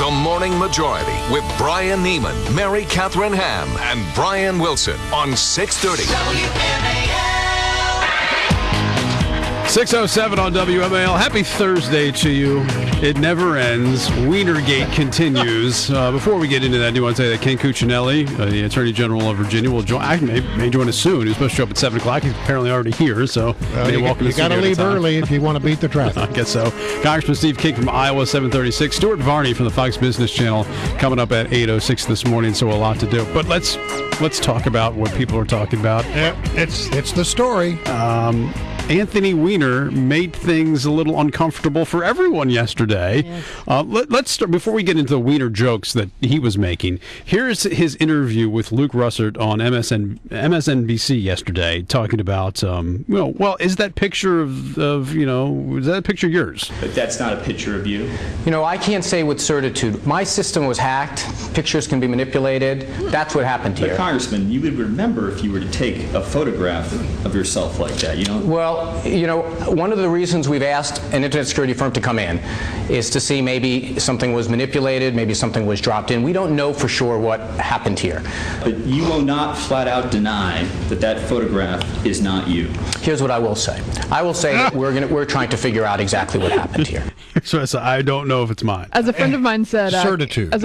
The Morning Majority with Brian Neiman, Mary Catherine Ham, and Brian Wilson on 630. WMAL. 6:07 on WMAL. Happy Thursday to you. It never ends. Weinergate continues. Before we get into that, I do want to say that Ken Cuccinelli, the Attorney General of Virginia, will join. May join us soon. He's supposed to show up at 7 o'clock. He's apparently already here, so you got to leave early if you want to beat the traffic. I guess so. Congressman Steve King from Iowa, 736. Stuart Varney from the Fox Business Channel coming up at 8:06 this morning, so a lot to do. But let's talk about what people are talking about. Yeah, it's the story. Anthony Weiner made things a little uncomfortable for everyone yesterday. Yes. Let's start, before we get into the Weiner jokes that he was making, here's his interview with Luke Russert on MSNBC yesterday, talking about, is that picture is that a picture yours? But that's not a picture of you. I can't say with certitude. My system was hacked. Pictures can be manipulated. That's what happened here. But Congressman, you would remember if you were to take a photograph of yourself like that, Well, one of the reasons we've asked an internet security firm to come in is to see maybe something was manipulated, maybe something was dropped in. We don't know for sure what happened here. But you will not flat out deny that photograph is not you. Here's what I will say. I will say that we're trying to figure out exactly what happened here. So I don't know if it's mine. As a friend of mine said, certitude.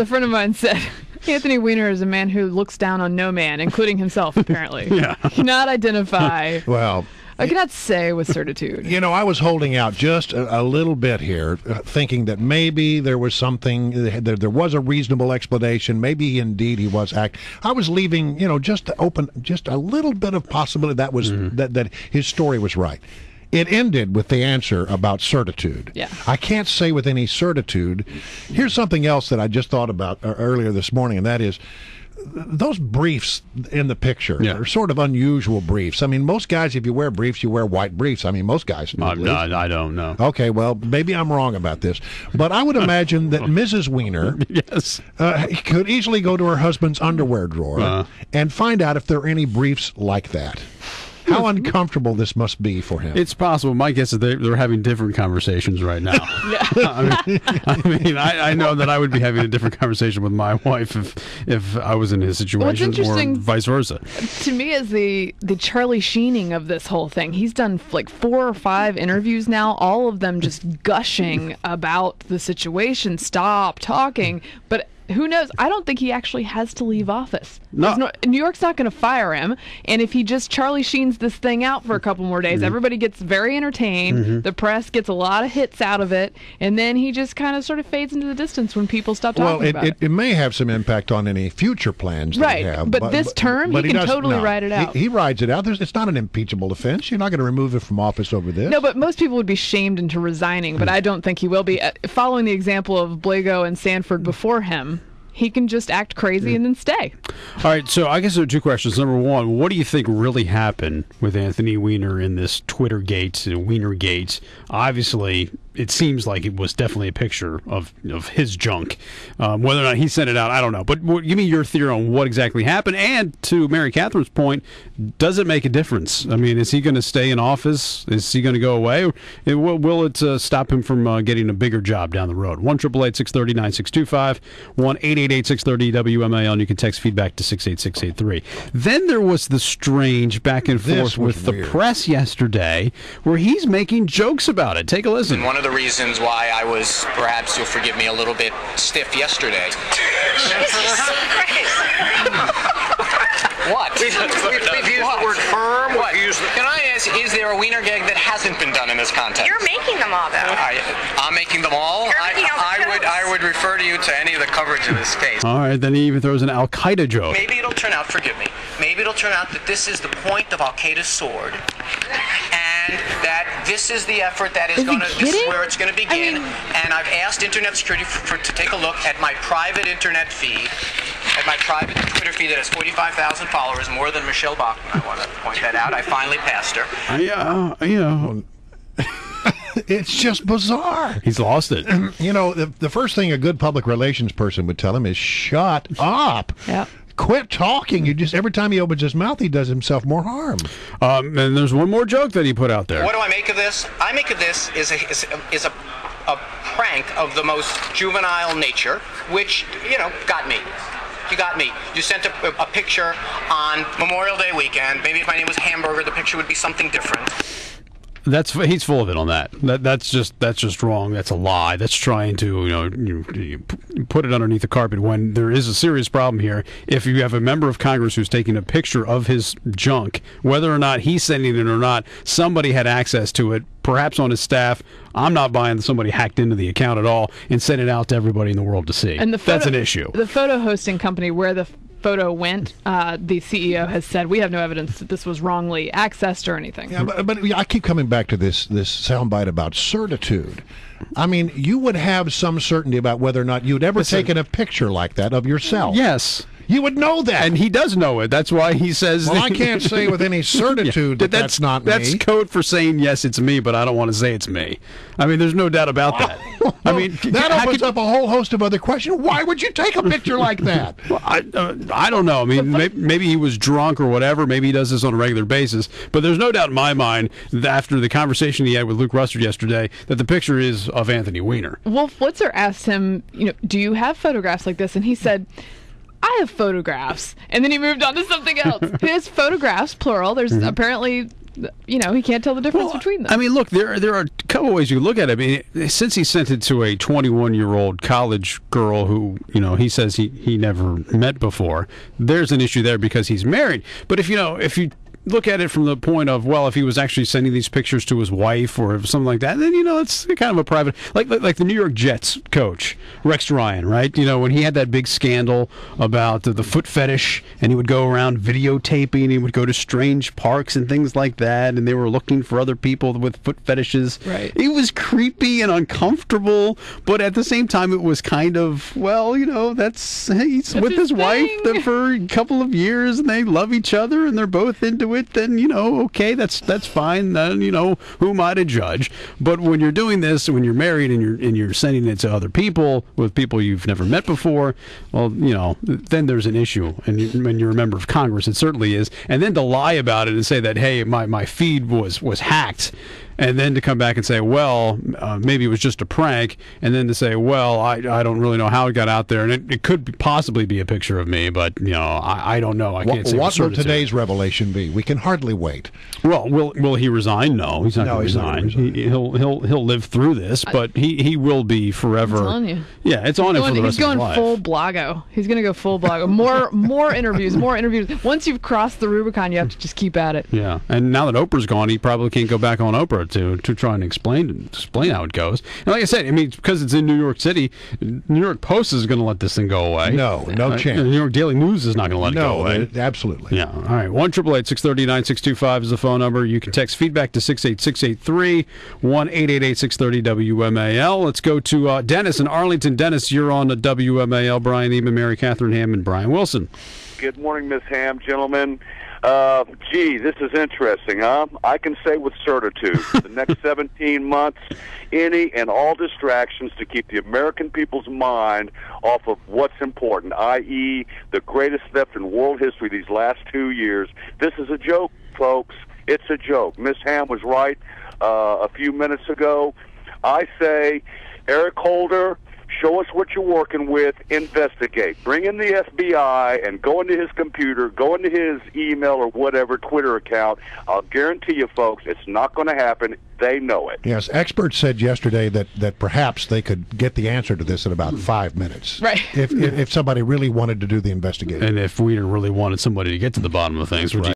Anthony Weiner is a man who looks down on no man, including himself, apparently. Yeah. He cannot identify. Well, I cannot say with certitude. I was holding out just a little bit here, thinking that maybe there was something, there was a reasonable explanation. Maybe indeed he was hacked. I was leaving, just a little bit of possibility that was that his story was right. It ended with the answer about certitude. Yeah. I can't say with any certitude. Here's something else that I just thought about earlier this morning, and that is, those briefs in the picture are sort of unusual briefs. I mean, most guys, if you wear briefs, you wear white briefs. I mean, most guys do. I don't know. Okay, well, maybe I'm wrong about this. But I would imagine that Mrs. Weiner could easily go to her husband's underwear drawer and find out if there are any briefs like that. How uncomfortable this must be for him. It's possible. My guess is they're having different conversations right now. I know that I would be having a different conversation with my wife if I was in his situation, or vice versa. To me, is the Charlie Sheening of this whole thing. He's done like 4 or 5 interviews now, all of them just gushing about the situation. Stop talking. But who knows? I don't think he actually has to leave office. No. New York's not going to fire him. And if he just Charlie Sheens this thing out for a couple more days, everybody gets very entertained. The press gets a lot of hits out of it. And then he just kind of sort of fades into the distance when people stop talking about it. It may have some impact on any future plans that he have. But this term, he can totally ride it out. He rides it out. It's not an impeachable offense. You're not going to remove it from office over this. No, but most people would be shamed into resigning. But I don't think he will be. Following the example of Blago and Sanford before him, he can just act crazy and then stay. All right, so I guess there are 2 questions. Number one, what do you think really happened with Anthony Weiner in this Weinergate? Obviously, it seems like it was definitely a picture of his junk. Whether or not he sent it out, I don't know. But give me your theory on what exactly happened. And to Mary Catherine's point, does it make a difference? I mean, is he going to stay in office? Is he going to go away? Will it stop him from getting a bigger job down the road? 1-888-630-9625, 1-888-630-WMAL, and you can text feedback to 68683. Then there was the strange back and forth with the press yesterday where he's making jokes about it. Take a listen. One of the reasons why I was, perhaps you'll forgive me, a little bit stiff yesterday. What? We've used the word firm. What? Can I ask, is there a Weiner gag that hasn't been done in this context? You're making them all, though. I'm making them all? I would refer to you to any of the coverage of this case. All right, then he even throws an Al-Qaeda joke. Maybe it'll turn out, forgive me, maybe it'll turn out that this is the point of Al-Qaeda's sword, and that this is the effort that is going to, this is where it's going to begin. And I've asked Internet Security to take a look at my private internet feed, at my private Twitter feed that has 45,000 followers, more than Michelle Bachmann. I want to point that out. I finally passed her. It's just bizarre. He's lost it. The first thing a good public relations person would tell him is shut up. Yeah. Quit talking. Every time he opens his mouth, he does himself more harm. And there's one more joke that he put out there. What do I make of this? I make of this is a prank prank of the most juvenile nature, which, got me. You got me. You sent a picture on Memorial Day weekend. Maybe if my name was Hamburger, the picture would be something different. He's full of it on that. That's just wrong. That's a lie. That's trying to you put it underneath the carpet when there is a serious problem here. If you have a member of Congress who's taking a picture of his junk, whether or not he's sending it or not, somebody had access to it, perhaps on his staff. I'm not buying that somebody hacked into the account at all and sent it out to everybody in the world to see. And that's an issue. The photo hosting company where the photo went, the CEO has said, we have no evidence that this was wrongly accessed or anything. Yeah, but I keep coming back to this soundbite about certitude. I mean, you would have some certainty about whether or not you'd ever taken a picture like that of yourself. Yes. You would know that. And he does know it. That's why he says... Well, I can't say with any certitude that that's not me. That's code for saying, yes, it's me, but I don't want to say it's me. I mean, there's no doubt about that. I mean, that opens up a whole host of other questions. Why would you take a picture like that? Well, I don't know. I mean, maybe he was drunk or whatever. Maybe he does this on a regular basis. But there's no doubt in my mind that after the conversation he had with Luke Russert yesterday that the picture is of Anthony Weiner. Wolf Blitzer asked him, do you have photographs like this? And he said, I have photographs. And then he moved on to something else. His photographs, plural. There's apparently, he can't tell the difference between them. I mean, look, there are a couple ways you look at it. I mean, since he sent it to a 21-year-old college girl who, he says he never met before, there's an issue there because he's married. But if you look at it from the point of, well, if he was actually sending these pictures to his wife or something like that, then, it's kind of a private... Like the New York Jets coach, Rex Ryan, right? When he had that big scandal about the foot fetish, and he would go around videotaping, he would go to strange parks and things like that, and they were looking for other people with foot fetishes. Right. It was creepy and uncomfortable, but at the same time, it was kind of, well, he's with his wife for a couple of years, and they love each other, and they're both into it. Then okay, that's fine. Then who am I to judge? But when you're doing this, when you're married and you're sending it to other people with people you've never met before, well, then there's an issue. And when you're a member of Congress, it certainly is. And then to lie about it and say that, hey, my feed was hacked. And then to come back and say, well, maybe it was just a prank, and then to say, well, I don't really know how it got out there, and it could possibly be a picture of me, but I don't know. I can't say. What will today's revelation be? We can hardly wait. Well, will he resign? No, he's not going to resign. He'll live through this, but he will be forever. I'm telling you. Yeah, it's on him for the rest of his life. He's going full Blago. He's going to go full Blago. More interviews. Once you've crossed the Rubicon, you have to just keep at it. Yeah, and now that Oprah's gone, he probably can't go back on Oprah to try and explain how it goes. And like I said, I mean, because it's in New York City, New York Post is going to let this thing go away. No chance. New York Daily News is not going to let it go away. Absolutely. Yeah. All right. 1-888-630-9625 is the phone number. You can text feedback to 68683, 1-888-630-WMAL. Let's go to Dennis in Arlington. Dennis, you're on the WMAL. Brian Eman, Mary Catherine Ham, and Brian Wilson. Good morning, Miss Ham, gentlemen. This is interesting, huh? I can say with certitude, the next 17 months, any and all distractions to keep the American people's mind off of what's important, i.e. the greatest theft in world history these last 2 years. This is a joke, folks. It's a joke. Miss Ham was right a few minutes ago. I say, Eric Holder, show us what you're working with, investigate. Bring in the FBI and go into his computer, go into his email or whatever, Twitter account. I'll guarantee you, folks, it's not going to happen. They know it. Yes, experts said yesterday that perhaps they could get the answer to this in about 5 minutes. Right. If somebody really wanted to do the investigation. And if Weiner really wanted somebody to get to the bottom of things, which